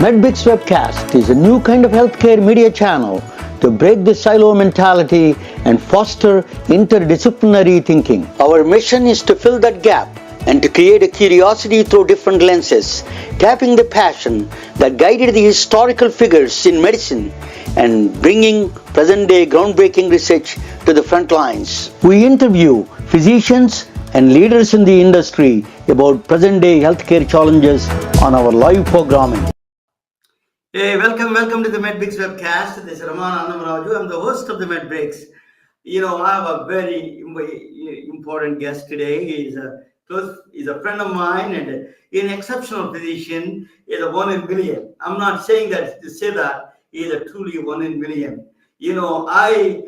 MedBix webcast is a new kind of healthcare media channel to break the silo mentality and foster interdisciplinary thinking. Our mission is to fill that gap and to create a curiosity through different lenses, tapping the passion that guided the historical figures in medicine and bringing present-day groundbreaking research to the front lines. We interview physicians and leaders in the industry about present-day healthcare challenges on our live programming. Hey, welcome to the MedBix webcast. This is Raman Annamaraju. I'm the host of the MedBix. I have a very important guest today. He's a friend of mine and an exceptional physician. He's a 1 in a million. I'm not saying that to say that he's a truly 1 in a million. I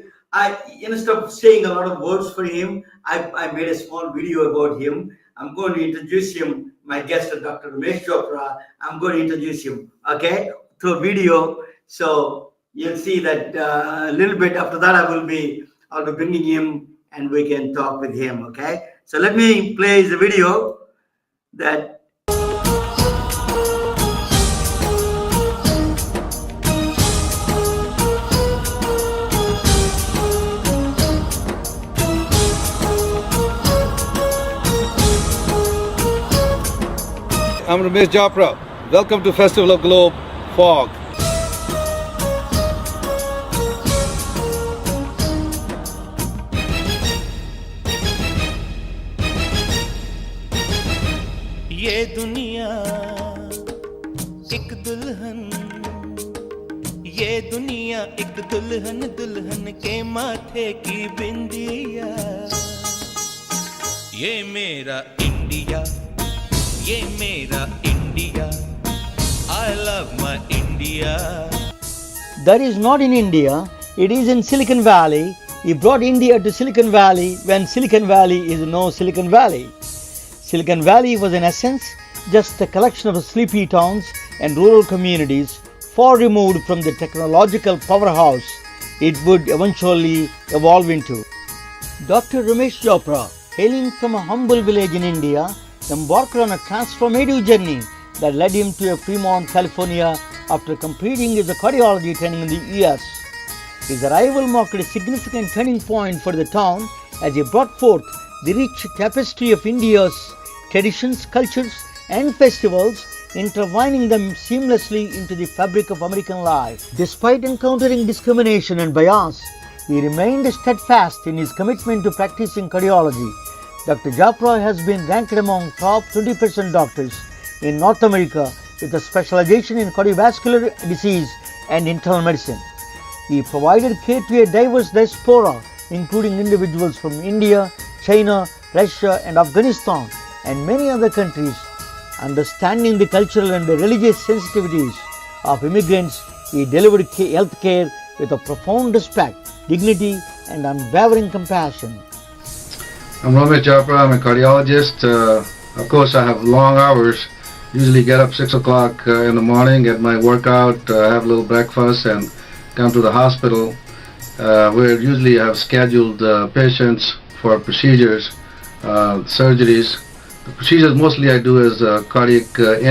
instead of saying a lot of words for him, I made a small video about him. I'm going to introduce him, my guest, Dr. Romesh Japra. I'm going to introduce him, okay, through a video. So you'll see that a little bit after that I'll be bringing him and we can talk with him, okay? So let me play the video that I'm Romesh Japra. Welcome to Festival of Globe Fog. ये दुनिया एक दुल्हन, ये दुनिया एक दुल्हन, दुल्हन के माथे की बिंदिया। ये मेरा इंडिया, ये मेरा India, I love my India. That is not in India, it is in Silicon Valley. He brought India to Silicon Valley when Silicon Valley is no Silicon Valley. Silicon Valley was in essence just a collection of sleepy towns and rural communities far removed from the technological powerhouse it would eventually evolve into. Dr. Romesh Japra, hailing from a humble village in India, embarked on a transformative journey that led him to Fremont, California after completing his cardiology training in the US. His arrival marked a significant turning point for the town as he brought forth the rich tapestry of India's traditions, cultures and festivals, intertwining them seamlessly into the fabric of American life. Despite encountering discrimination and bias, he remained steadfast in his commitment to practicing cardiology. Dr. Japra has been ranked among top 20% doctors in North America with a specialization in cardiovascular disease and internal medicine. He provided care to a diverse diaspora, including individuals from India, China, Russia and Afghanistan and many other countries. Understanding the cultural and the religious sensitivities of immigrants, he delivered health care with a profound respect, dignity and unwavering compassion. I'm Romesh Japra. I'm a cardiologist. Of course, I have long hours. Usually get up 6 o'clock in the morning, get my workout, have a little breakfast and come to the hospital where usually I have scheduled patients for procedures, surgeries. The procedures mostly I do is cardiac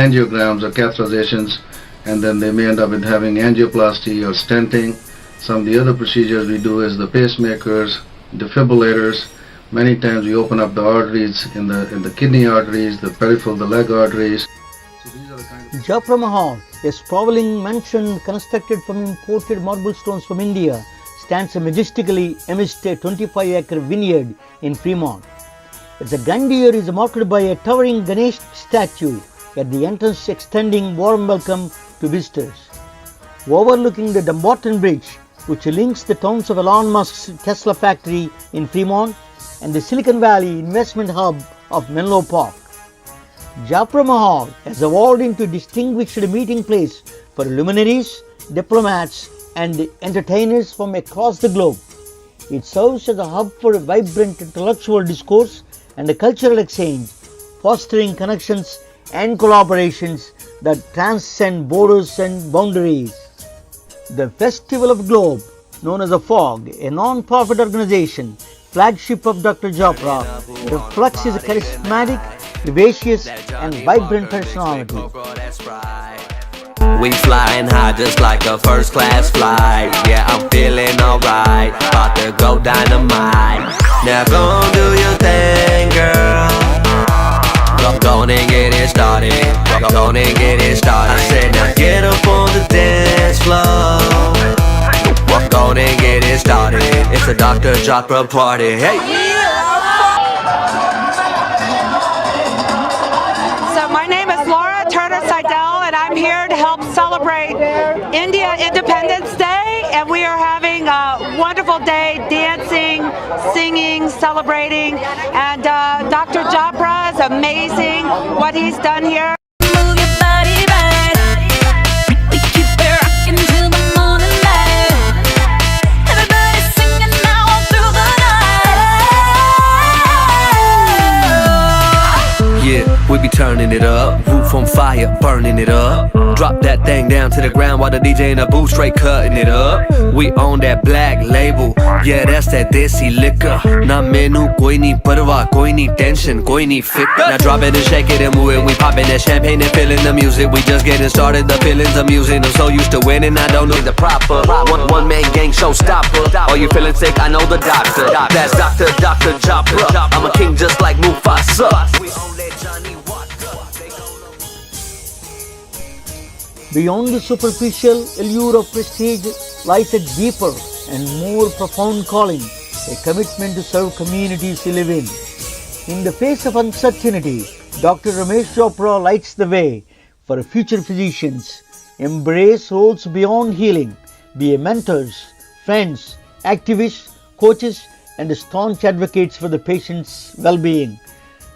angiograms or catheterizations, and then they may end up with having angioplasty or stenting. Some of the other procedures we do is the pacemakers, defibrillators. Many times we open up the arteries in the kidney arteries, the peripheral, the leg arteries. Japra Mahal, a sprawling mansion constructed from imported marble stones from India, stands majestically amidst a 25-acre vineyard in Fremont. Its grandeur is marked by a towering Ganesh statue at the entrance, extending warm welcome to visitors. Overlooking the Dumbarton Bridge, which links the towns of Elon Musk's Tesla factory in Fremont and the Silicon Valley investment hub of Menlo Park, Japra Mahal has evolved into a distinguished meeting place for luminaries, diplomats and entertainers from across the globe. It serves as a hub for vibrant intellectual discourse and a cultural exchange, fostering connections and collaborations that transcend borders and boundaries. The Festival of Globe, known as the FOG, a non-profit organization, flagship of Dr. Japra, reflects his charismatic, vivacious and vibrant personality. We flying high just like a first class flight. Yeah, I'm feeling alright, about to go dynamite. Now go do your thing, girl. Go and get it started. Go and get it started. I said now get up on the dance floor. Go and get it started. It's a Dr. Japra party. Hey. So my name is Laura Turner Seidel, and I'm here to help celebrate India Independence Day, and we are having a wonderful day dancing, singing, celebrating, and Dr. Japra is amazing what he's done here. Move your body right. We keep it rocking till the morning light. Everybody singing now all through the night. Yeah, we be turning it up. Roof on fire, burning it up. Drop that thing down to the ground while the DJ in the booth straight cutting it up. We own that black label. Yeah, that's that desi liquor. Na menu koi nahi parwa, koi nahi tension, koi nahi fikr. Now drop it and shake it and move it. We popping that champagne and feeling the music. We just getting started, the feelings amusing. I'm so used to winning, I don't know the proper one man gang showstopper. Oh, you feeling sick? I know the doctor. That's Dr. Japra. I'm a king just like Mufasa. We own that Johnny Walker. Beyond the superficial allure of prestige lies a deeper and more profound calling, a commitment to serve communities we live in. In the face of uncertainty, Dr. Romesh Japra lights the way for future physicians. Embrace roles beyond healing, be mentors, friends, activists, coaches, and staunch advocates for the patient's well-being.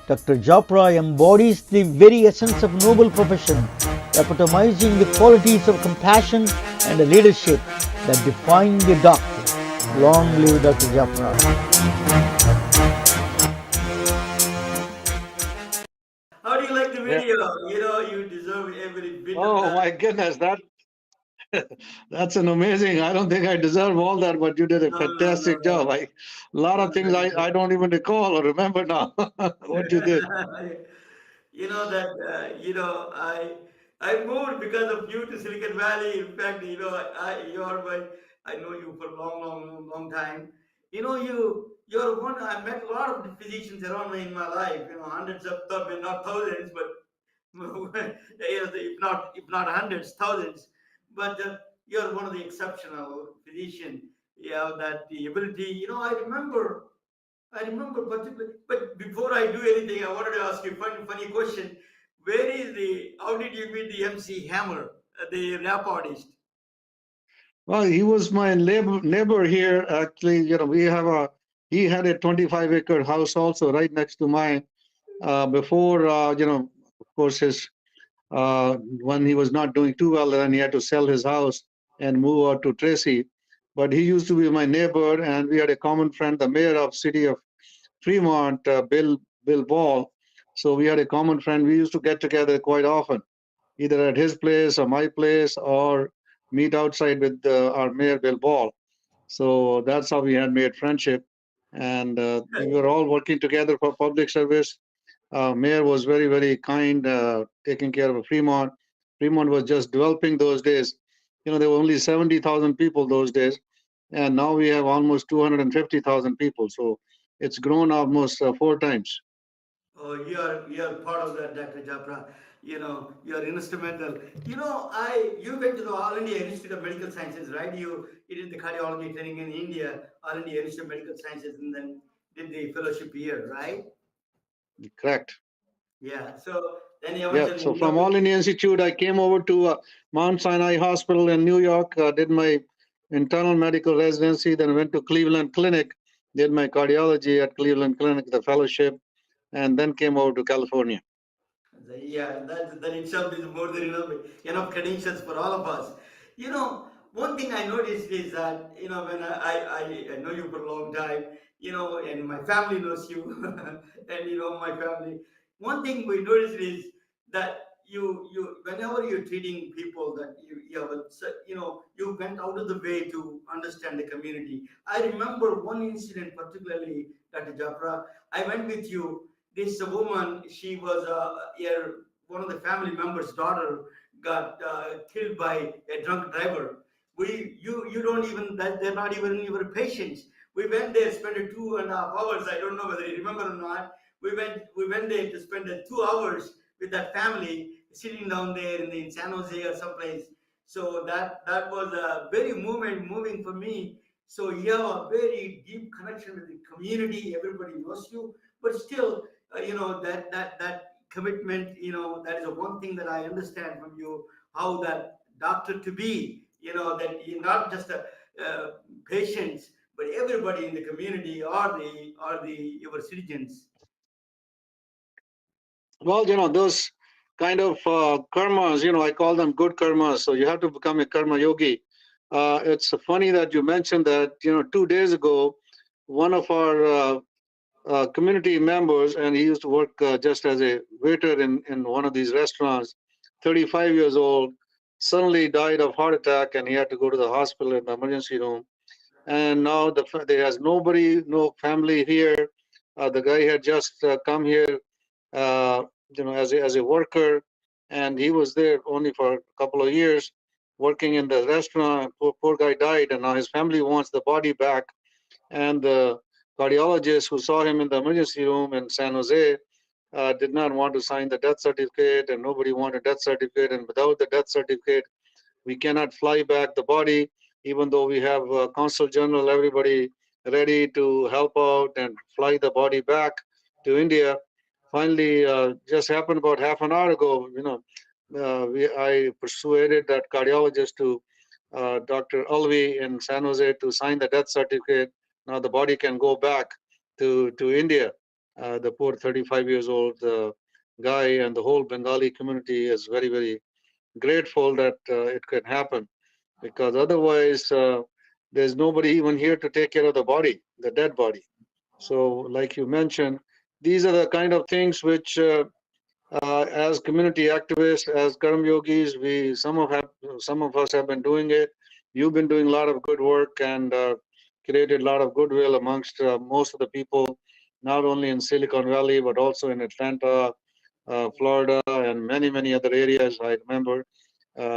Dr. Japra embodies the very essence of noble profession, epitomizing the qualities of compassion and leadership that define the doctor. Long live Dr. Japra. How do you like the video? You know, you deserve every bit of Oh that. my goodness, that's an amazing. I don't think I deserve all that, but you did a No, no, no, fantastic job. A lot of things no. I don't even recall or remember now what you did. You know that I moved because of you to Silicon Valley. In fact, you're my I know you for a long time. You know you're one. I met a lot of physicians around me in my life. You know, hundreds of them, not thousands, but if not hundreds, thousands. But you're one of the exceptional physician. You have that the ability. You know, I remember particularly, but before I do anything, I wanted to ask you a funny question. How did you meet the MC Hammer, the rap artist? Well, he was my neighbor here. Actually, he had a 25-acre house also right next to mine. Before, of course, when he was not doing too well, then he had to sell his house and move out to Tracy. But he used to be my neighbor, and we had a common friend, the mayor of city of Fremont, Bill Ball. So we had a common friend. We used to get together quite often, either at his place or my place, or meet outside with our mayor, Bill Ball. So that's how we had made friendship. And we were all working together for public service. Mayor was very, very kind, taking care of Fremont. Fremont was just developing those days. You know, there were only 70,000 people those days, and now we have almost 250,000 people. So it's grown almost 4 times. Oh, you're part of that, Dr. Japra. You know, you're instrumental. You went to the All India Institute of Medical Sciences, right? You did the cardiology training in India, All India Institute of Medical Sciences, and then did the fellowship here, right? Correct. Yeah. So then you Yeah. eventually So from All India Institute, I came over to Mount Sinai Hospital in New York, did my internal medical residency, then went to Cleveland Clinic, did my cardiology at Cleveland Clinic, the fellowship, and then came over to California. Yeah, that itself is more than enough credentials for all of us. One thing I noticed is that, when I know you for a long time, and my family knows you, and my family. One thing we noticed is that you whenever you're treating people that you have you went out of the way to understand the community. I remember one incident particularly, Dr. Japra. I went with you. This woman, she was one of the family members' daughter, got killed by a drunk driver. You don't even that they're not even your patients. We went there, spent 2.5 hours. I don't know whether you remember or not. We went there to spend 2 hours with that family, sitting down there in San Jose or someplace. So that was a very moving for me. So you have a very deep connection with the community. Everybody knows you, but still, that commitment. That is the one thing that I understand from you. How that doctor to be. That you're not just a patients, but everybody in the community are the your citizens. Well, those kind of karmas, I call them good karmas. So you have to become a karma yogi. It's funny that you mentioned that, 2 days ago, one of our community members, and he used to work just as a waiter in one of these restaurants, 35 years old, suddenly died of heart attack, and he had to go to the hospital in the emergency room. And now there has nobody, no family here. The guy had just come here, uh, as a worker, and he was there only for a couple of years, working in the restaurant. Poor guy died, and now his family wants the body back. And the cardiologist who saw him in the emergency room in San Jose did not want to sign the death certificate, and nobody wanted a death certificate. And without the death certificate, we cannot fly back the body, even though we have consul general, everybody ready to help out and fly the body back to India. Finally, just happened about half an hour ago. I persuaded that cardiologist to Dr. Alvi in San Jose to sign the death certificate. Now the body can go back to India. The poor 35 years old guy, and the whole Bengali community is very, very grateful that it can happen, because otherwise there's nobody even here to take care of the body, the dead body. So, like you mentioned, these are the kind of things which, as community activists, as karma yogis, some of us have been doing it. You've been doing a lot of good work and created a lot of goodwill amongst most of the people, not only in Silicon Valley but also in Atlanta, Florida, and many other areas. I remember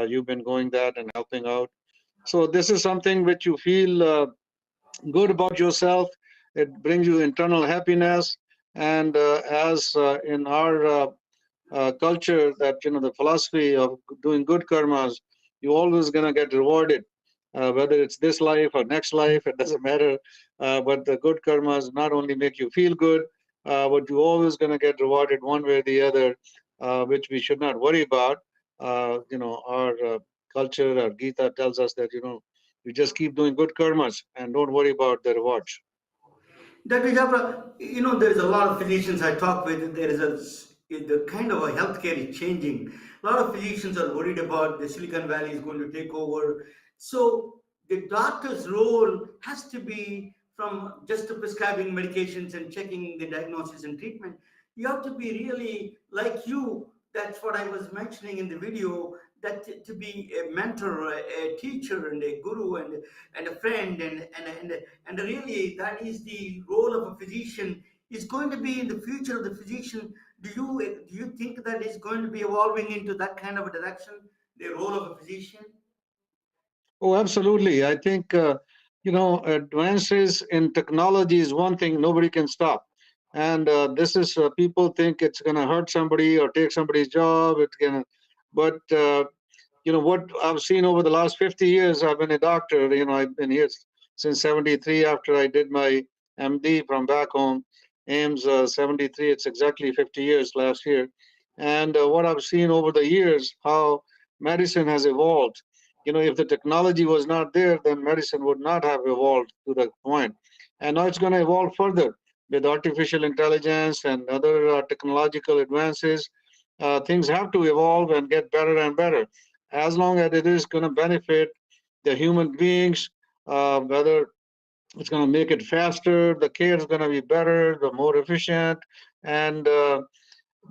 you've been going that and helping out. So this is something which you feel good about yourself. It brings you internal happiness, and as in our culture, that the philosophy of doing good karmas, you're always gonna get rewarded, whether it's this life or next life, it doesn't matter. But the good karmas not only make you feel good, but you're always gonna get rewarded one way or the other, which we should not worry about. Our culture, our Gita tells us that you just keep doing good karmas and don't worry about the rewards. Dr. Japra, there's a lot of physicians I talk with. There is the kind of a healthcare is changing. A lot of physicians are worried about the Silicon Valley is going to take over. So the doctor's role has to be from just prescribing medications and checking the diagnosis and treatment. You have to be really like you. That's what I was mentioning in the video. That to be a mentor, a teacher, and a guru, and a friend, and really that is the role of a physician. Is going to be in the future of the physician. Do you think that is going to be evolving into that kind of a direction? The role of a physician. Oh, absolutely. I think, advances in technology is one thing nobody can stop. And this is, people think it's going to hurt somebody or take somebody's job. It's going to, but, what I've seen over the last 50 years, I've been a doctor. I've been here since 73 after I did my MD from back home, Ames 73. It's exactly 50 years last year. And what I've seen over the years, how medicine has evolved. If the technology was not there, then medicine would not have evolved to that point. And now it's going to evolve further with artificial intelligence and other technological advances. Things have to evolve and get better and better, as long as it is going to benefit the human beings, whether it's going to make it faster, the care is going to be better, the more efficient, and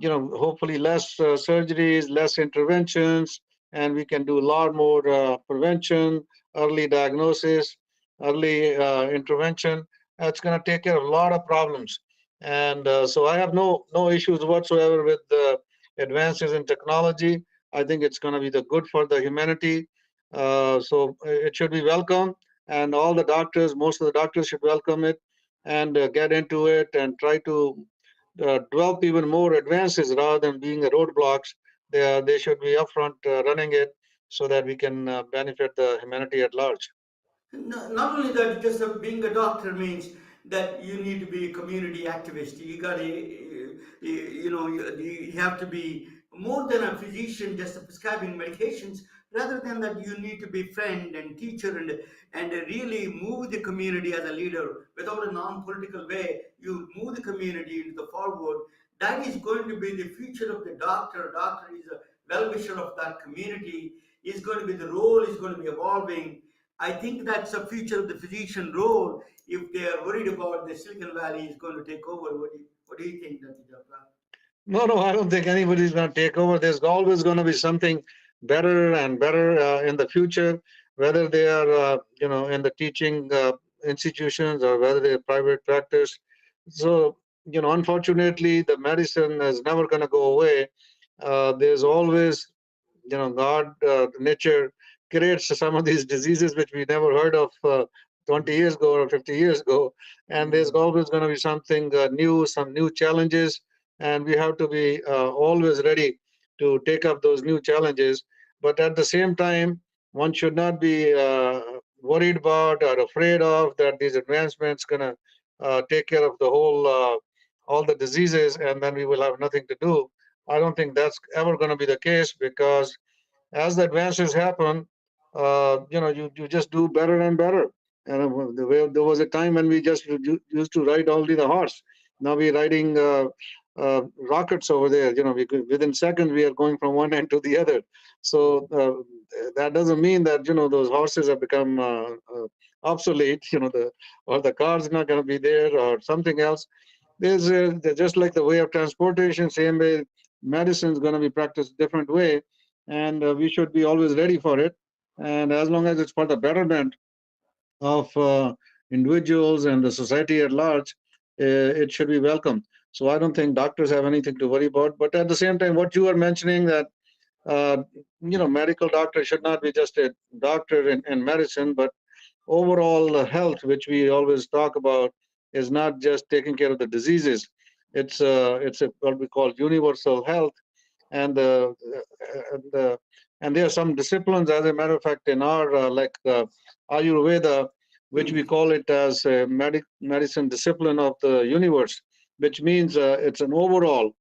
hopefully less surgeries, less interventions, and we can do a lot more prevention, early diagnosis, early intervention. That's going to take care of a lot of problems. And so I have no issues whatsoever with the advances in technology. I think it's going to be the good for the humanity. So it should be welcome, and all the doctors, most of the doctors should welcome it and get into it and try to develop even more advances rather than being a roadblocks. They should be upfront running it so that we can benefit the humanity at large. Not only that, just being a doctor means that you need to be a community activist. You got to, you have to be more than a physician just prescribing medications. Rather than that, you need to be friend and teacher and really move the community as a leader without a non-political way. You move the community into the forward. That is going to be the future of the doctor. Doctor is a well-wisher of that community. Is going to be the role is going to be evolving. I think that's a future of the physician role. If they are worried about the Silicon Valley is going to take over, what do you think, Dr. Japra? No, no, I don't think anybody's going to take over. There's always going to be something better and better in the future, whether they are, in the teaching institutions or whether they're private practice. So, unfortunately, the medicine is never going to go away. There's always, God, nature creates some of these diseases which we never heard of 20 years ago or 50 years ago. And there's always going to be something new, some new challenges, and we have to be always ready to take up those new challenges. But at the same time, one should not be worried about or afraid of that these advancements gonna take care of the whole all the diseases, and then we will have nothing to do. I don't think that's ever going to be the case, because as the advances happen, you just do better and better. And there was a time when we just used to ride only the horse. Now we're riding rockets over there. Within seconds we are going from one end to the other. So that doesn't mean that those horses have become obsolete. The car's not going to be there or something else. There's just like the way of transportation, same way medicine is going to be practiced different way, and we should be always ready for it. And as long as it's for the betterment of individuals and the society at large, it should be welcome. So I don't think doctors have anything to worry about. But at the same time, what you are mentioning, that medical doctor should not be just a doctor in medicine, but overall health, which we always talk about, is not just taking care of the diseases. It's what we call universal health, and and there are some disciplines, as a matter of fact, in our Ayurveda, which we call it as a medicine discipline of the universe, which means it's an overall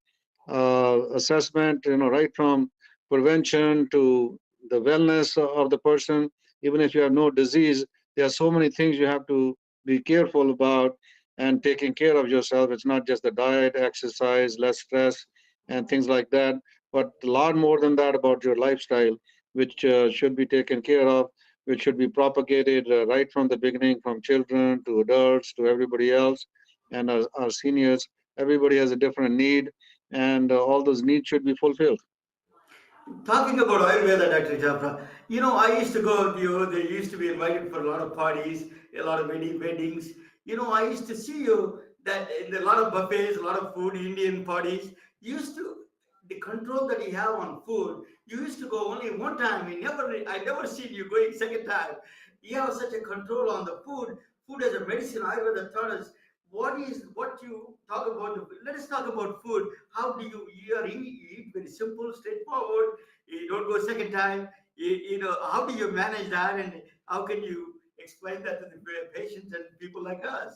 assessment, right from prevention to the wellness of the person. Even if you have no disease, there are so many things you have to be careful about and taking care of yourself. It's not just the diet, exercise, less stress, and things like that, but a lot more than that about your lifestyle, which should be taken care of, which should be propagated right from the beginning, from children to adults to everybody else, and our seniors. Everybody has a different need, and all those needs should be fulfilled. Talking about Ayurveda, Dr. Japra, I used to go, they used to be invited for a lot of parties, a lot of weddings. I used to see you that in a lot of buffets, a lot of food, Indian parties, you used to, the control that you have on food, you used to go only one time. I never seen you going second time. You have such a control on the food as a medicine. Ayurveda taught us what you talk about. Let us talk about food. How do you eat very simple, straightforward. You don't go second time. How do you manage that, and how can you explain that to the patients and people like us?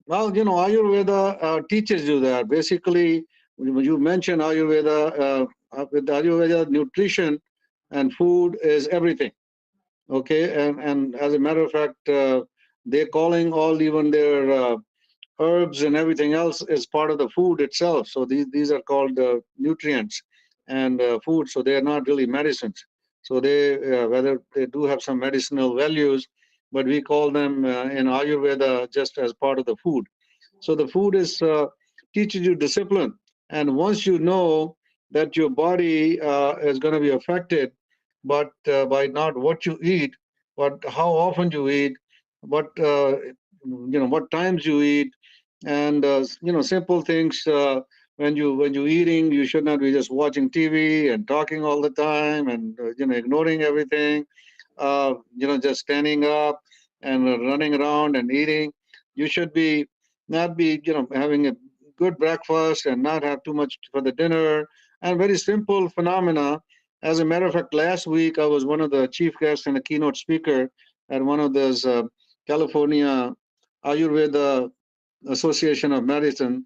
Well, Ayurveda teaches you that. Basically, when you mention Ayurveda, with Ayurveda, nutrition and food is everything. Okay, and as a matter of fact, they're calling all even their herbs and everything else is part of the food itself. So these are called nutrients and food. So they are not really medicines. So they whether they do have some medicinal values, but we call them in Ayurveda just as part of the food. So the food is teaches you discipline, and once you know that your body is going to be affected, but by not what you eat, but how often you eat, what what times you eat, and simple things when you eating, you should not be just watching TV and talking all the time and ignoring everything. Just standing up and running around and eating. You should be not be having a good breakfast and not have too much for the dinner. And very simple phenomena. As a matter of fact, last week I was one of the chief guests and a keynote speaker at one of those California Ayurveda Association of Medicine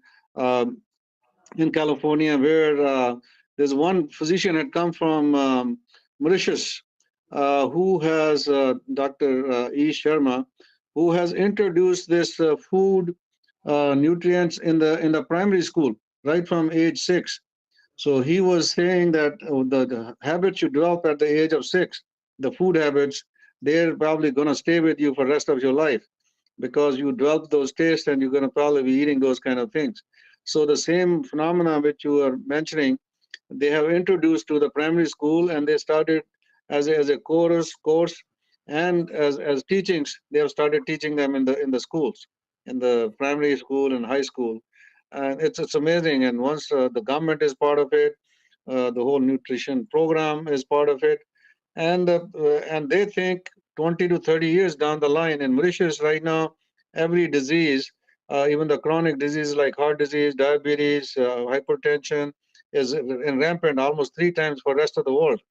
in California, where there's one physician had come from Mauritius, who has Dr. E. Sharma, who has introduced this food nutrients in the primary school right from age 6. So he was saying that the habits you develop at the age of 6, the food habits, they're probably going to stay with you for the rest of your life because you develop those tastes and you're going to probably be eating those kind of things. So the same phenomena which you are mentioning, they have introduced to the primary school, and they started as a course and as teachings. They have started teaching them in the schools, in the primary school and high school, and it's amazing. And once the government is part of it, the whole nutrition program is part of it, and they think 20 to 30 years down the line in Mauritius right now, every disease, even the chronic diseases like heart disease, diabetes, hypertension, is in rampant almost 3 times for the rest of the world.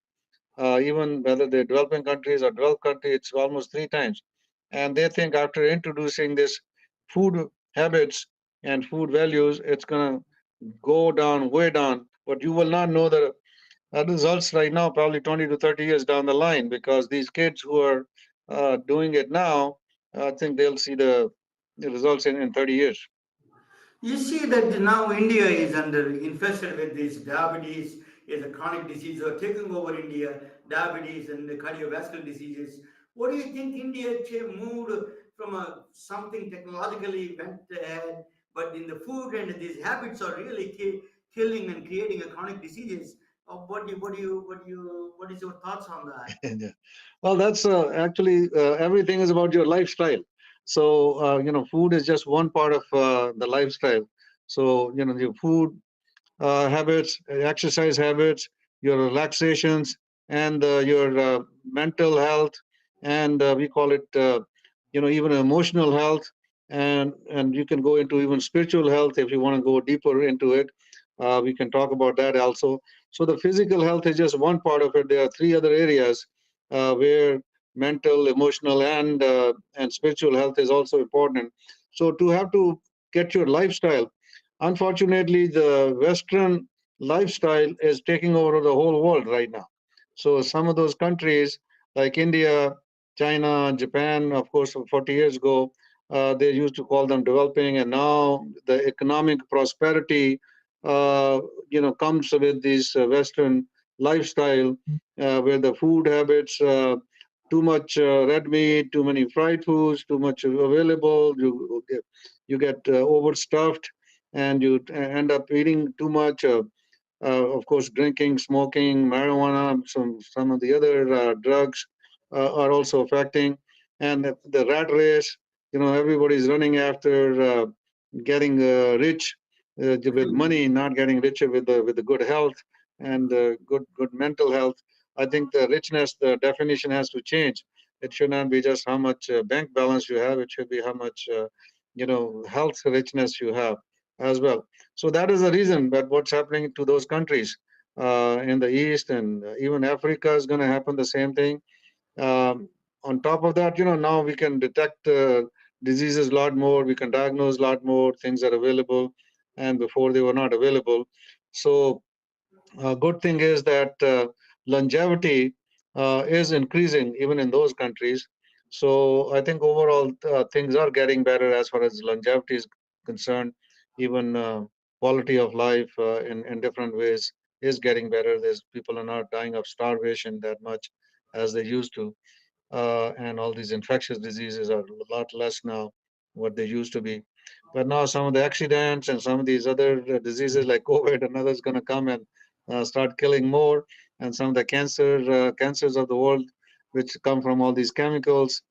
Even whether they're developing countries or developed countries, it's almost 3 times. And they think after introducing this food habits and food values, it's going to go down, way down. But you will not know the results right now, probably 20 to 30 years down the line, because these kids who are doing it now, I think they'll see the results in 30 years. You see that now India is under infested with this diabetes is a chronic disease or taking over India, diabetes and the cardiovascular diseases. What do you think India moved from something technologically went ahead, but in the food and these habits are really killing and creating a chronic diseases. What is your thoughts on that? Yeah. Well, that's actually everything is about your lifestyle. So, food is just one part of the lifestyle. So, your food habits, exercise habits, your relaxations, and your mental health, and we call it, even emotional health, and you can go into even spiritual health if you want to go deeper into it. We can talk about that also. So the physical health is just one part of it. There are 3 other areas where mental, emotional, and spiritual health is also important. So to have to get your lifestyle. Unfortunately, the Western lifestyle is taking over the whole world right now. So some of those countries like India, China, Japan, of course, 40 years ago, they used to call them developing, and now the economic prosperity, comes with this Western lifestyle, where the food habits, too much red meat, too many fried foods, too much available. You get overstuffed, and you end up eating too much. Of course, drinking, smoking, marijuana, some of the other drugs are also affecting, and the rat race. Everybody's running after getting rich with money, not getting richer with the good health and good mental health. I think the richness, the definition has to change. It should not be just how much bank balance you have. It should be how much health richness you have as well. So that is the reason that what's happening to those countries in the East, and even Africa is going to happen the same thing. On top of that, now we can detect diseases a lot more. We can diagnose a lot more. Things are available, and before they were not available. So a good thing is that longevity is increasing even in those countries. So I think overall things are getting better as far as longevity is concerned. Even quality of life in different ways is getting better. There's people are not dying of starvation that much as they used to, and all these infectious diseases are a lot less now what they used to be. But now some of the accidents and some of these other diseases like COVID and others going to come and start killing more, and some of the cancers of the world, which come from all these chemicals,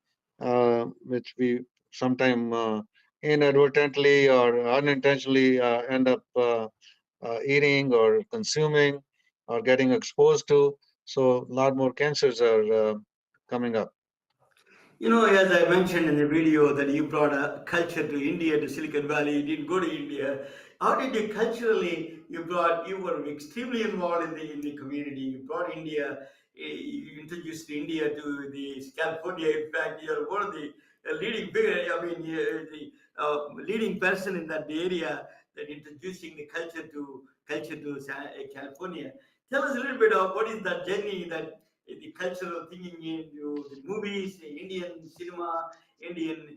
which we sometime inadvertently or unintentionally end up eating or consuming or getting exposed to. So a lot more cancers are coming up. You know, as I mentioned in the video that you brought a culture to India, to Silicon Valley, you didn't go to India. How did you culturally, you were extremely involved in the community. You brought India, you introduced India to the California. In fact, you're one of the leading figure, I mean, the leading person in that area that introducing the culture to California. Tell us a little bit of what is that journey that the cultural thinking into the movies, the Indian cinema, Indian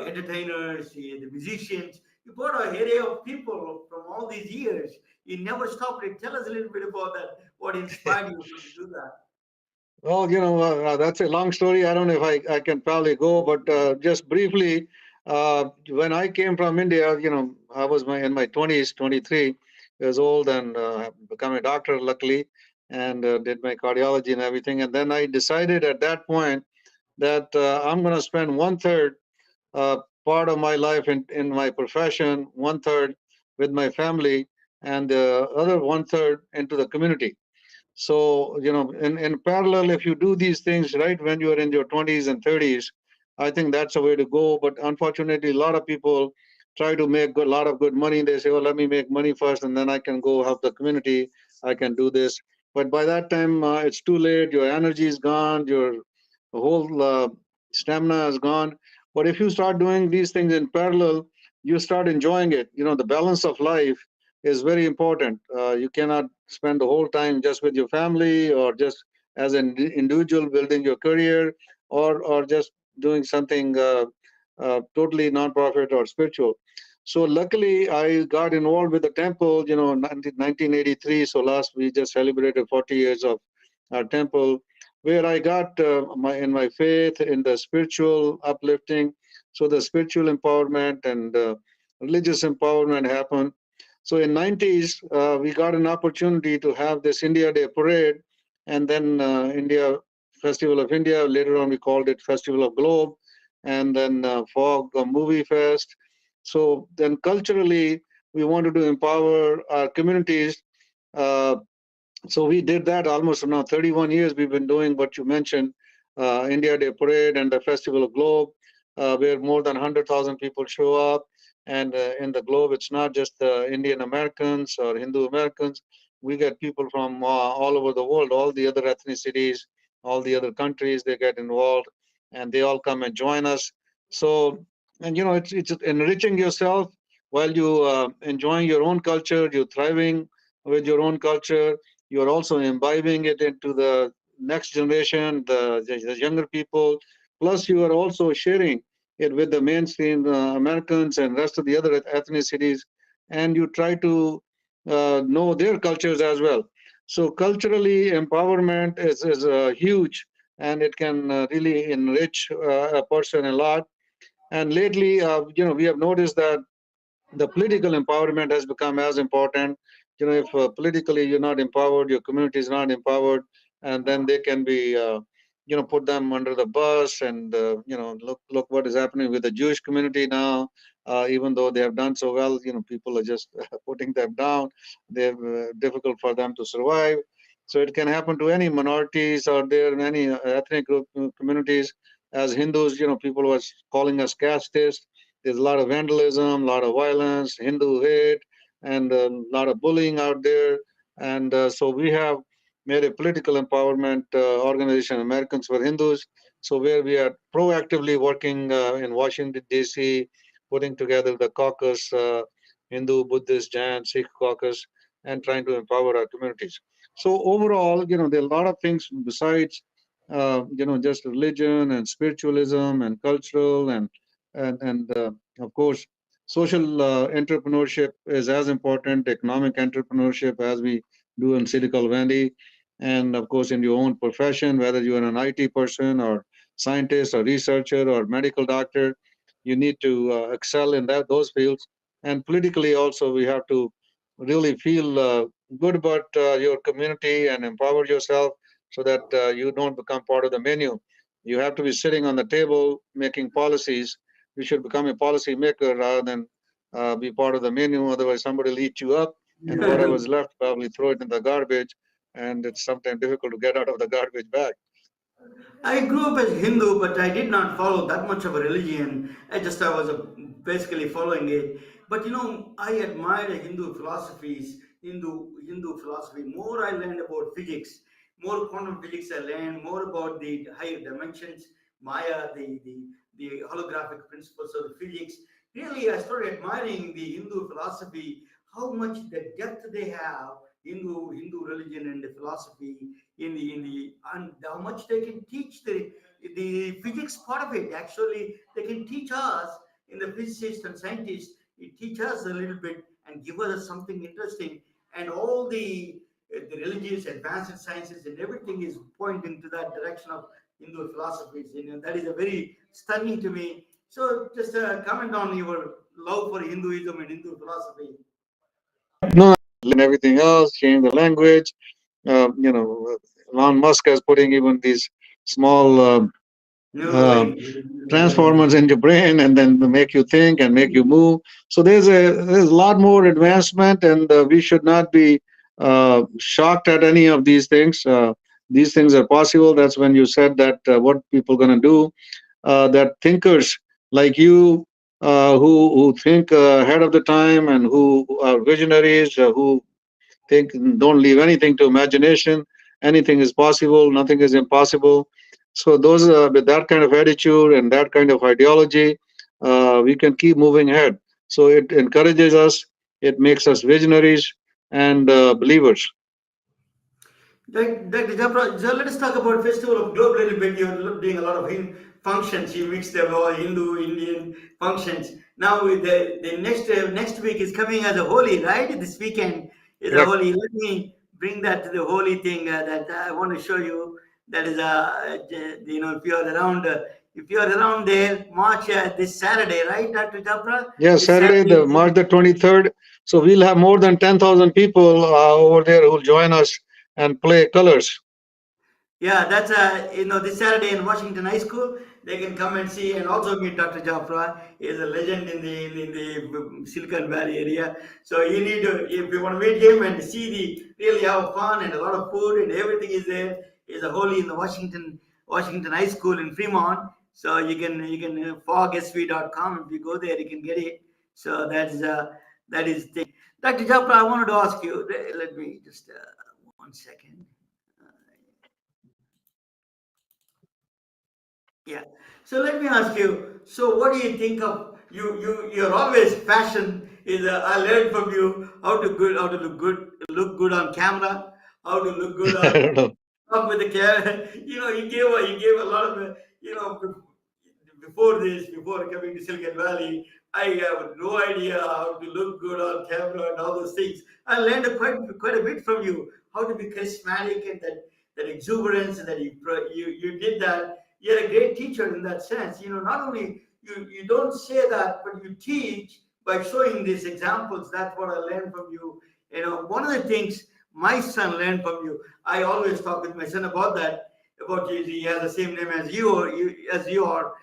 entertainers, the musicians. You brought an array of people from all these years. You never stopped it. Tell us a little bit about that. What inspired you to do that? Well, that's a long story. I don't know if I can probably go, but just briefly, when I came from India, I was in my 20s, 23 years old, and become a doctor, luckily, and did my cardiology and everything. And then I decided at that point that I'm going to spend one third part of my life in my profession, one third with my family, and the other one third into the community. So, in parallel, if you do these things right when you're in your 20s and 30s, I think that's the way to go. But unfortunately, a lot of people try to make a lot of good money. They say, oh, let me make money first and then I can go help the community. I can do this. But by that time, it's too late. Your energy is gone. Your whole stamina is gone. But if you start doing these things in parallel, you start enjoying it. The balance of life is very important. You cannot spend the whole time just with your family or just as an individual building your career or just doing something totally non-profit or spiritual. So luckily, I got involved with the temple, in 1983. So last we just celebrated 40 years of our temple, where I got my faith in the spiritual uplifting. So the spiritual empowerment and religious empowerment happened. So in 90s, we got an opportunity to have this India Day parade, and then India Festival of India. Later on, we called it Festival of Globe, and then Fog Movie Fest. So then culturally, we wanted to empower our communities. Uh, so we did that almost now 31 years. We've been doing what you mentioned, India Day Parade and the Festival of Globe, where more than 100,000 people show up. And in the globe, it's not just Indian Americans or Hindu Americans. We get people from all over the world, all the other ethnicities, all the other countries. They get involved, and they all come and join us. So, and it's enriching yourself while you enjoying your own culture. You're thriving with your own culture. You're also imbibing it into the next generation, the younger people. Plus, you are also sharing it with the mainstream Americans and rest of the other ethnicities, and you try to know their cultures as well. So culturally, empowerment is huge, and it can really enrich a person a lot. And lately, we have noticed that the political empowerment has become as important. If politically you're not empowered, your community is not empowered, and then they can be, put them under the bus. And look what is happening with the Jewish community now. Even though they have done so well, people are just putting them down. They're difficult for them to survive. So it can happen to any minorities or there any ethnic group communities. As Hindus, people was calling us casteist. There's a lot of vandalism, a lot of violence, Hindu hate, and a lot of bullying out there. And so we have made a political empowerment organization, Americans for Hindus. So where we are proactively working in Washington, D.C., putting together the caucus, Hindu, Buddhist, Jain, Sikh caucus, and trying to empower our communities. So overall, there are a lot of things besides, just religion and spiritualism and cultural and of course, social entrepreneurship is as important, economic entrepreneurship as we do in Silicon Valley. And of course, in your own profession, whether you're an IT person or scientist or researcher or medical doctor, you need to excel in those fields. And politically also, we have to really feel good about your community and empower yourself so that you don't become part of the menu. You have to be sitting on the table making policies. You should become a policy maker rather than be part of the menu. Otherwise, somebody will eat you up. and whatever's left, probably throw it in the garbage, and it's sometimes difficult to get out of the garbage bag. I grew up as Hindu, but I did not follow that much of a religion. I was basically following it. But I admire the Hindu philosophies, Hindu philosophy. More I learned about physics, more quantum physics I learned, more about the higher dimensions, Maya, the holographic principles of the physics. Really, I started admiring the Hindu philosophy, how much the depth they have, Hindu religion and the philosophy in the and how much they can teach the physics part of it. Actually, they can teach us in the physicists and scientists. It teach us a little bit and give us something interesting. And all the religious advanced sciences and everything is pointing to that direction of Hindu philosophies. That is a very stunning to me. So just comment on your love for Hinduism and Hindu philosophy. No, and everything else, change the language. Elon Musk is putting even these small uh, Neuralink. transformers in your brain, and then make you think and make you move. So there's a lot more advancement, and we should not be shocked at any of these things. These things are possible. That's when you said that what people going to do. That thinkers like you, who think ahead of the time and who are visionaries, who think don't leave anything to imagination. Anything is possible. Nothing is impossible. So those with that kind of attitude and that kind of ideology, we can keep moving ahead. So it encourages us. It makes us visionaries and believers. Dr. Japra, so let us talk about Festival of Globe a little bit. You're doing a lot of functions. You mix them all Hindu, Indian functions. Now with the next week is coming as a Holi, right? This weekend is a Correct. Holi. Let me bring that to the Holi thing that I want to show you. That is if you are around there, March this Saturday, right, Dr. Japra? Yes, This Saturday, Saturday. the March the 23rd. So we'll have more than 10,000 people over there who'll join us and play colors. Yeah, that's this Saturday in Washington High School. They can come and see and also meet Dr. Japra. He is a legend in the Silicon Valley area. So you need to, if you want to meet him and see really have fun and a lot of food and everything is there. Is a Holy in the Washington High School in Fremont. So you can fogsv.com. If you go there, you can get it. So that is thing. Dr. Japra, I wanted to ask you. Let me just 1 second. Yeah. So let me ask you. So what do you think of you're always fashion is I learned from you how to look good on camera, how to look good I on don't know. talk with the camera. You gave a lot of before coming to Silicon Valley, I have no idea how to look good on camera and all those things. I learned quite a bit from you, how to be charismatic and that exuberance and that you did that. You're a great teacher in that sense. Not only you don't say that, but you teach by showing these examples. That's what I learned from you. One of the things my son learned from you. I always talk with my son about that. About you, he has the same name as you, as you are.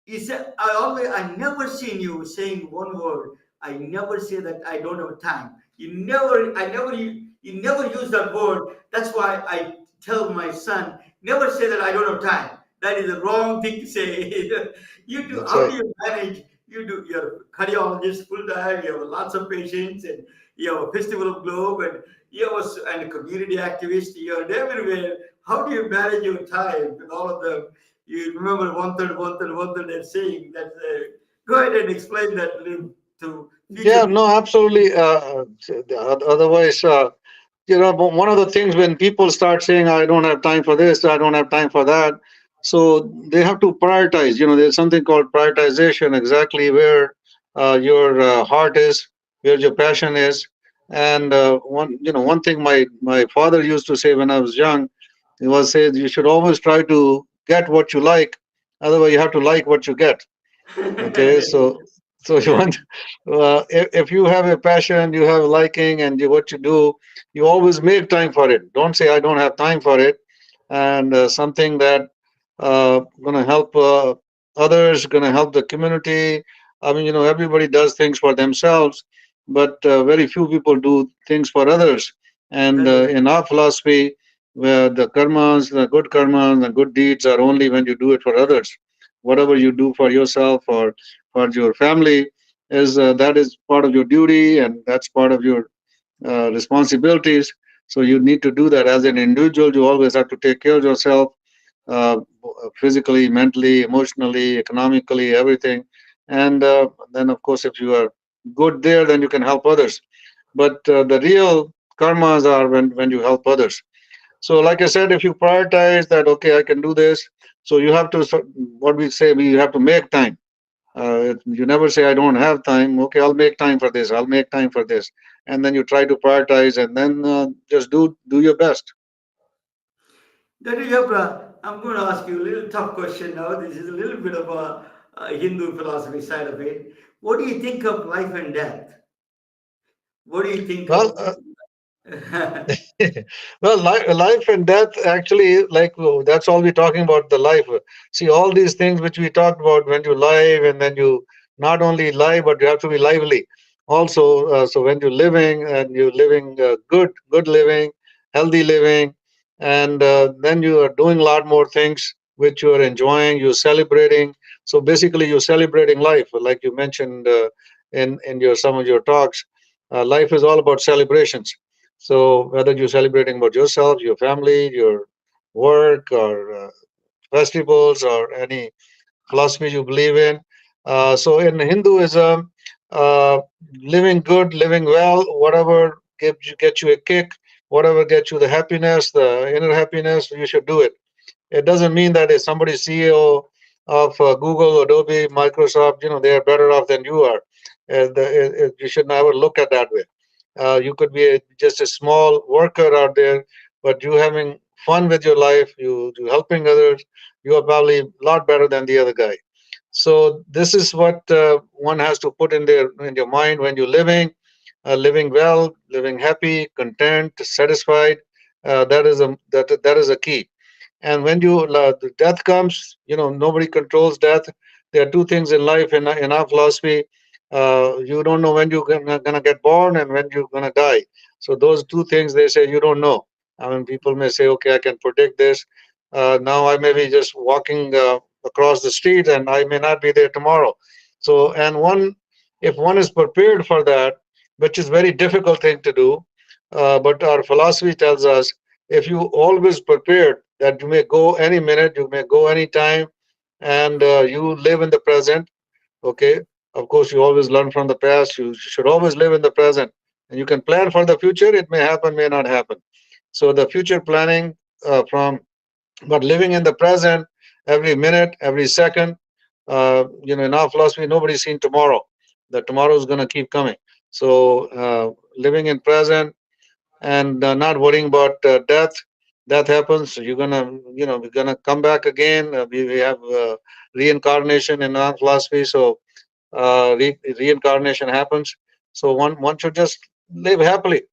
He said, I never seen you saying one word. I never say that I don't have time. You never use that word. That's why I tell my son, never say that I don't have time. That is the wrong thing to say. You do, That's how right. do you manage? You're a cardiologist full time, you have lots of patients, and you have a festival of globe, and and a community activist, you're everywhere. How do you manage your time with all of them? You remember one third they're saying that. Go ahead and explain that to Yeah, future no, people. absolutely. Otherwise, but one of the things when people start saying, I don't have time for this, I don't have time for that, so they have to prioritize. There's something called prioritization, exactly where your heart is, where your passion is. And one thing my father used to say when I was young, he was says you should always try to get what you like, otherwise you have to like what you get. Okay, so you Yeah. want if you have a passion, you have a liking, and what you do, you always make time for it. Don't say I don't have time for it. And something that gonna help others, gonna help the community. I mean, everybody does things for themselves, but very few people do things for others. And in our philosophy, where the karmas, the good karmas, the good deeds are only when you do it for others. Whatever you do for yourself or for your family is that is part of your duty, and that's part of your responsibilities. So you need to do that as an individual. You always have to take care of yourself, uh, physically, mentally, emotionally, economically, everything. And then, of course, if you are good there, then you can help others. But the real karmas are when you help others. So, like I said, if you prioritize that, okay, I can do this. So you have to, what we say, we have to make time. You never say, I don't have time. Okay, I'll make time for this. I'll make time for this. And then you try to prioritize and then just do your best. Dr. Japra, I'm going to ask you a little tough question now. This is a little bit of a Hindu philosophy side of it. What do you think of life and death? What do you think Well, of? well, life and death actually, like that's all we're talking about the life. See, all these things which we talked about when you live, and then you not only live, but you have to be lively. Also, so when you're living and you're living good living, healthy living, and then you are doing a lot more things which you are enjoying, you're celebrating. So basically, you're celebrating life, like you mentioned in your some of your talks. Life is all about celebrations. So whether you're celebrating about yourself, your family, your work, or festivals, or any philosophy you believe in. So in Hinduism, uh, living good, living well, whatever gets you a kick, whatever gets you the happiness, the inner happiness, you should do it. It doesn't mean that if somebody's CEO of Google, Adobe, Microsoft, they are better off than you are. You should never look at that way. You could be just a small worker out there, but you having fun with your life, you helping others, you are probably a lot better than the other guy. So this is what one has to put in your mind when you're living well, living happy, content, satisfied. That is a key. And when the death comes, nobody controls death. There are two things in life in our philosophy. You don't know when you're gonna get born and when you're gonna die. So those two things they say you don't know. I mean, people may say, okay, I can predict this. Now I may be just walking across the street and I may not be there tomorrow. So, and if one is prepared for that, which is very difficult thing to do, but our philosophy tells us if you always prepared that you may go any minute, you may go any time, and you live in the present. Okay, of course, you always learn from the past. You should always live in the present, and you can plan for the future. It may happen, may not happen. So the future planning but living in the present, every minute, every second. In our philosophy, nobody's seen tomorrow. The tomorrow is going to keep coming. So living in present and not worrying about death. Death happens. We're gonna come back again. We have reincarnation in our philosophy. So reincarnation happens. So one should just live happily.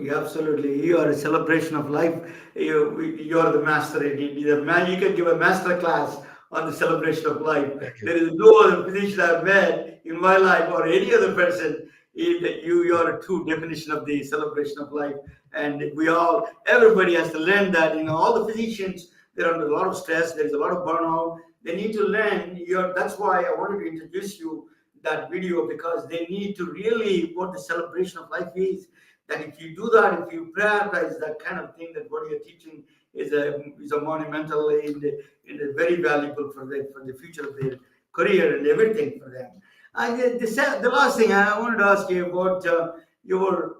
You absolutely. You are a celebration of life. You are the master. You can give a master class on the celebration of life. Thank you. There is no other physician I've met in my life or any other person. You are a true definition of the celebration of life. And everybody has to learn that. All the physicians, they're under a lot of stress. There's a lot of burnout. They need to learn. That's why I wanted to introduce you that video, because they need to really what the celebration of life is. That if you do that, if you prioritize that kind of thing, that what you're teaching is a monumental and very valuable for the future of their career and everything for them. And the last thing I wanted to ask you about your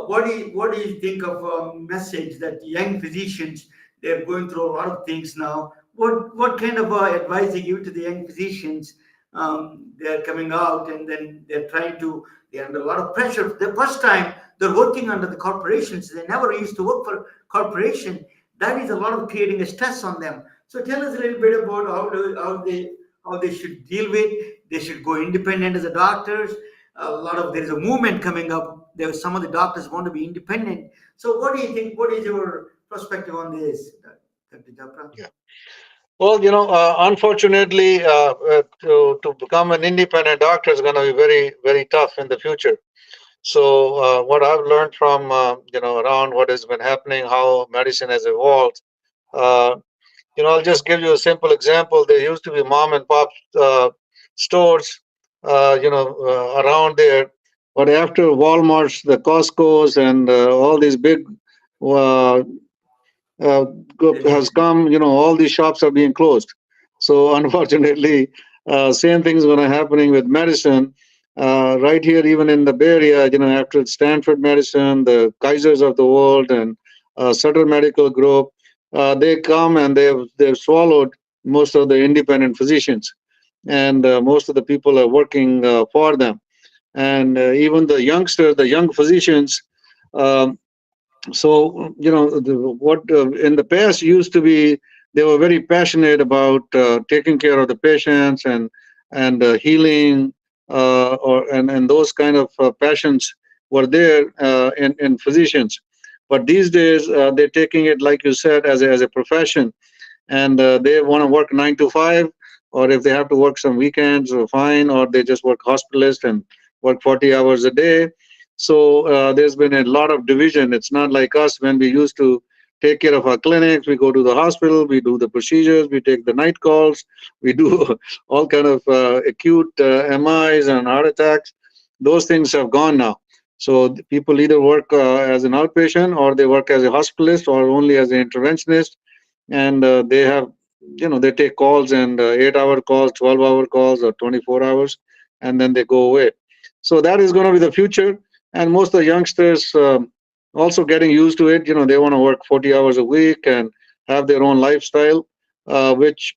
what do you think of a message that young physicians, they're going through a lot of things now. What kind of advice you give to the young physicians? They're coming out and then they're under a lot of pressure. The first time they're working under the corporations, they never used to work for corporation. That is a lot of creating a stress on them. So tell us a little bit about how they should deal with. They should go independent as a doctors. There is a movement coming up. Some of the doctors want to be independent. So what do you think? What is your perspective on this, Dr. Japra? Yeah. Well, unfortunately, to become an independent doctor is going to be very, very tough in the future. So, what I've learned from around what has been happening, how medicine has evolved. Uh, I'll just give you a simple example. There used to be mom and pop stores, around there, but after Walmart's, the Costco's, and all these big uh, uh, group has come, all these shops are being closed. So unfortunately, same thing is going to happening with medicine. Right here, even in the Bay Area, after Stanford Medicine, the Kaisers of the world, and Sutter Medical Group, they come and they've swallowed most of the independent physicians, and most of the people are working for them. And even the youngsters, the young physicians, um, so what in the past used to be, they were very passionate about taking care of the patients and healing, and those kind of passions were there in physicians. But these days they're taking it, like you said, as a profession, and they want to work 9 to 5, or if they have to work some weekends, or fine, or they just work hospitalist and work 40 hours a day. So there's been a lot of division. It's not like us when we used to take care of our clinics. We go to the hospital, we do the procedures, we take the night calls, we do all kind of acute MIs and heart attacks. Those things have gone now. So people either work as an outpatient, or they work as a hospitalist, or only as an interventionist, and they have, they take calls, and 8 hour calls, 12 hour calls, or 24 hours, and then they go away. So that is going to be the future, and most of the youngsters also getting used to it. They want to work 40 hours a week and have their own lifestyle, which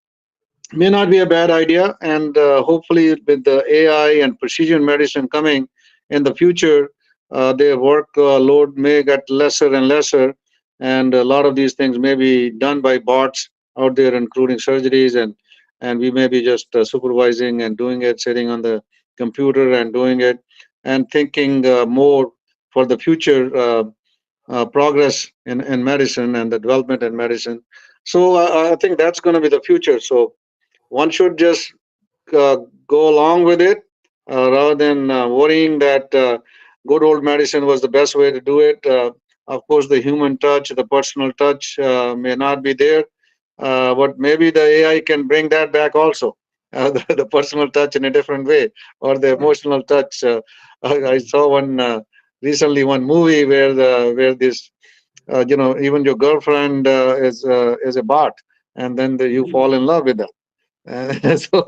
may not be a bad idea. And hopefully, with the AI and precision medicine coming in the future, their work load may get lesser and lesser, and a lot of these things may be done by bots out there, including surgeries, and we may be just supervising and doing it, sitting on the computer and doing it, and thinking more for the future progress in medicine and the development in medicine. So I think that's going to be the future. So one should just uh, go along with it, rather than worrying that good old medicine was the best way to do it. Of course, the human touch, the personal touch may not be there, but maybe the AI can bring that back also. The personal touch in a different way, or the emotional touch. I saw one recently, one movie where this, even your girlfriend is a bot, and then you fall in love with them. So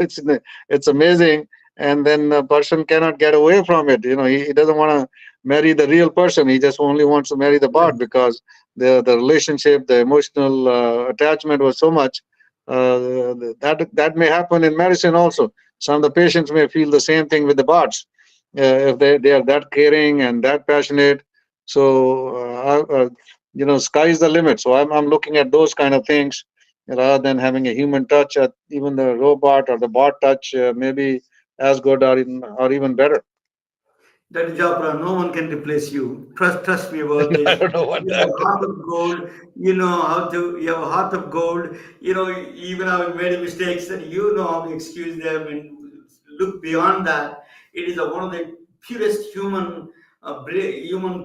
it's amazing, and then a person cannot get away from it. He doesn't want to marry the real person. He just only wants to marry the bot, because the relationship, the emotional attachment was so much. That may happen in medicine also. Some of the patients may feel the same thing with the bots, if they are that caring and that passionate. So sky's the limit. So I'm looking at those kind of things, rather than having a human touch. Even the robot or the bot touch may be as good, or even better. Dr. Japra, no one can replace you. Trust me about I this. don't know what You have that. a heart of gold. You know how to. You have a heart of gold. Even having made mistakes, and you know how to excuse them and look beyond that. It is one of the purest human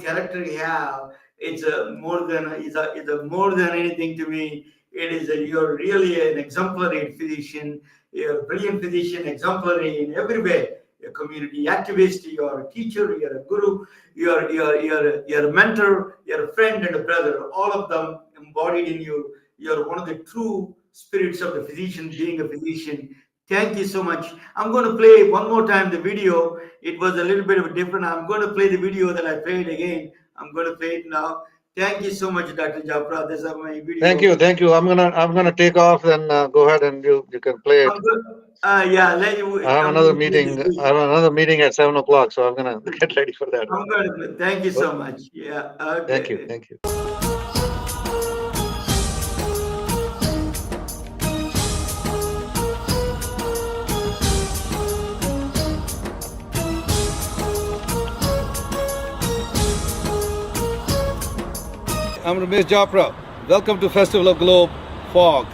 character you have. It's a more than it's a more than anything to me. You're really an exemplary physician. You're a brilliant physician, exemplary in every way. You're a community activist, you're a teacher, you're a guru, you're a mentor, you're a friend and a brother, all of them embodied in you. You're one of the true spirits of the physician, being a physician. Thank you so much. I'm going to play one more time the video. It was a little bit of a different. I'm going to play the video that I played again. I'm going to play it now. Thank you so much, Dr. Japra. This is my video. Thank you. I'm gonna take off, and go ahead, and you can play it. I'm good. Yeah, I'm going to play this I video. have another meeting at 7 o'clock, so I'm gonna get ready for that. I'm going to thank you Oh, so much. Yeah. thank you. Okay. Thank you. I'm Romesh Japra. Welcome to Festival of Globe Fog.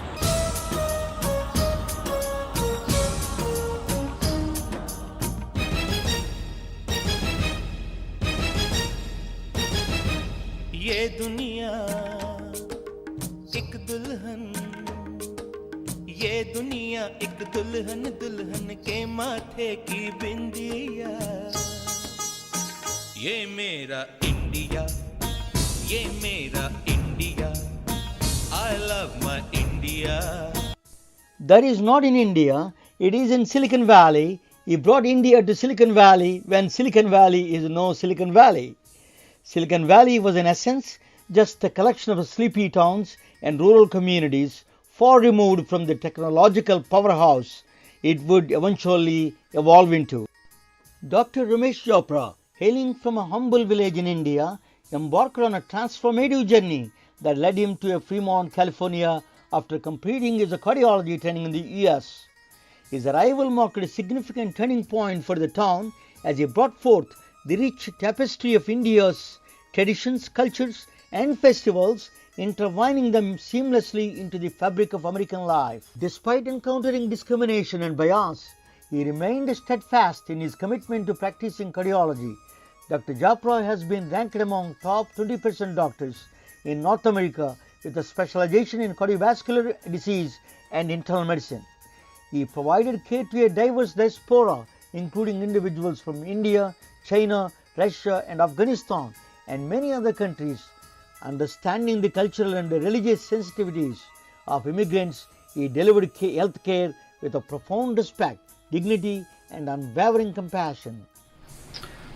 दुल्हन ये दुनिया एक दुल्हन दुल्हन के माथे की बिंदिया ये मेरा इंडिया ये मेरा India I love my India. That is not in India, it is in Silicon Valley. He brought India to Silicon Valley when Silicon Valley is no Silicon Valley. Silicon Valley was in essence just a collection of sleepy towns and rural communities far removed from the technological powerhouse it would eventually evolve into. Dr. Romesh Japra, hailing from a humble village in India, embarked on a transformative journey that led him to Fremont, California after completing his cardiology training in the US. His arrival marked a significant turning point for the town as he brought forth the rich tapestry of India's traditions, cultures, and festivals, intertwining them seamlessly into the fabric of American life. Despite encountering discrimination and bias, he remained steadfast in his commitment to practicing cardiology. Dr. Japra has been ranked among top 20% doctors in North America with a specialization in cardiovascular disease and internal medicine. He provided care to a diverse diaspora, including individuals from India, China, Russia, and Afghanistan, and many other countries. Understanding the cultural and religious sensitivities of immigrants, he delivered health care with a profound respect, dignity, and unwavering compassion.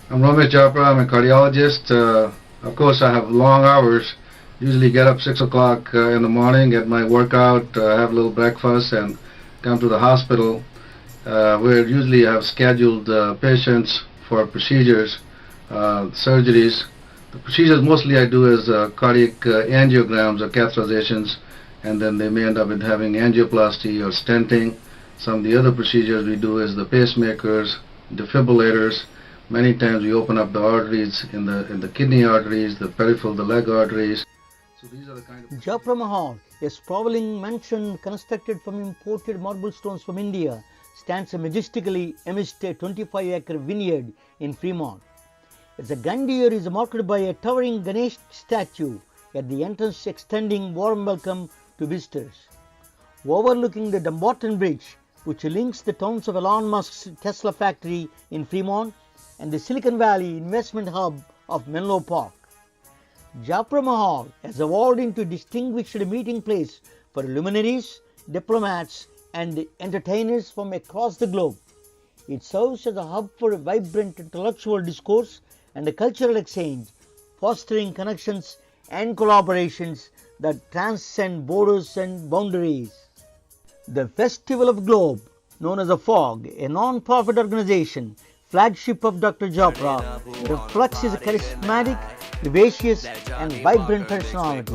I'm Romesh Japra. I'm a cardiologist. Of course, I have long hours. Usually get up 6 o'clock in the morning, get my workout, have a little breakfast, and come to the hospital where usually I have scheduled patients for procedures, surgeries. The procedures mostly I do is cardiac angiograms or catheterizations, and then they may end up with having angioplasty or stenting. Some of the other procedures we do is the pacemakers, defibrillators. Many times we open up the arteries in the kidney arteries, the peripheral, the leg arteries. So these are the kind of Japra Mahal, a sprawling mansion constructed from imported marble stones from India, stands majestically amidst a 25-acre vineyard in Fremont. Its grandeur is marked by a towering Ganesh statue at the entrance extending warm welcome to visitors. Overlooking the Dumbarton Bridge, which links the towns of Elon Musk's Tesla factory in Fremont and the Silicon Valley investment hub of Menlo Park, Japra Mahal has evolved into a distinguished meeting place for luminaries, diplomats, and entertainers from across the globe. It serves as a hub for a vibrant intellectual discourse and a cultural exchange, fostering connections and collaborations that transcend borders and boundaries. The Festival of Globe, known as a FOG, a non-profit organization, flagship of Dr. Japra, reflects his charismatic, vivacious, and vibrant personality.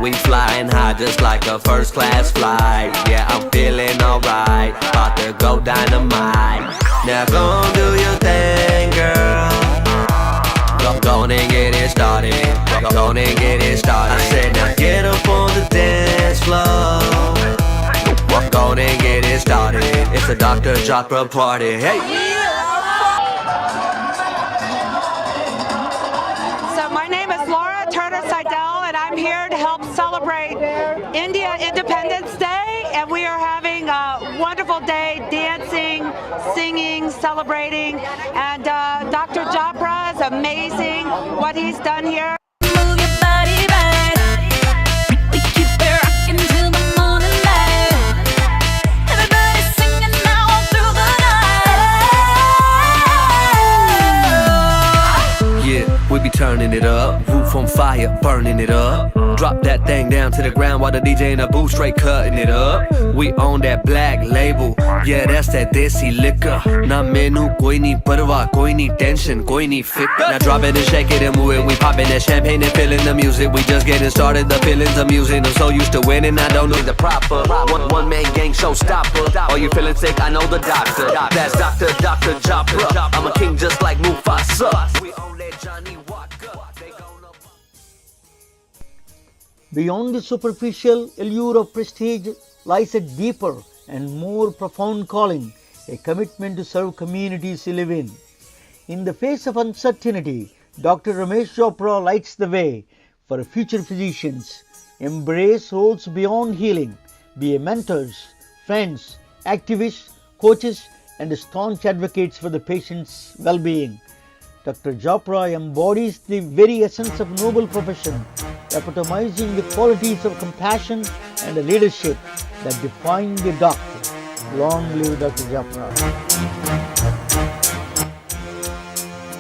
We flying high just like a first class flight. Yeah, I'm feeling alright, about to go dynamite. Now go do your thing, girl. Go and get it started. Go and get it started. I said now get up on the dance floor. Go and get it started. It's a Dr. Japra party. Hey. So my name is and I'm here to help celebrate India Independence Day, and we are having a wonderful day dancing, singing, celebrating, and Dr. Japra is amazing what he's done here. Move your body right. We keep it rocking till the morning light. Everybody singing now all through the night. Yeah, we be turning it up. Roof on fire, burning it up. Drop that thing down to the ground while the DJ in the booth straight cutting it up. We own that black label. Yeah, that's that desi liquor. Na menu koi nahi parwa, koi nahi tension, koi nahi fikr. Now drop it and shake it and move it. We popping that champagne and feeling the music. We just getting started, the feelings amusing. I'm so used to winning, I don't know the proper. One man gang showstopper. Are you feeling sick? I know the doctor. That's Dr. Japra. I'm a king just like Mufasa. We own that Johnny Walker. Beyond the superficial allure of prestige lies a deeper and more profound calling, a commitment to serve communities you live in. In the face of uncertainty, Dr. Romesh Japra lights the way for future physicians, Embrace roles beyond healing. Be mentors, friends, activists, coaches, and staunch advocates for the patient's well-being. Dr. Japra embodies the very essence of noble profession, epitomizing the qualities of compassion and leadership that define the doctor. Long live Dr. Japra.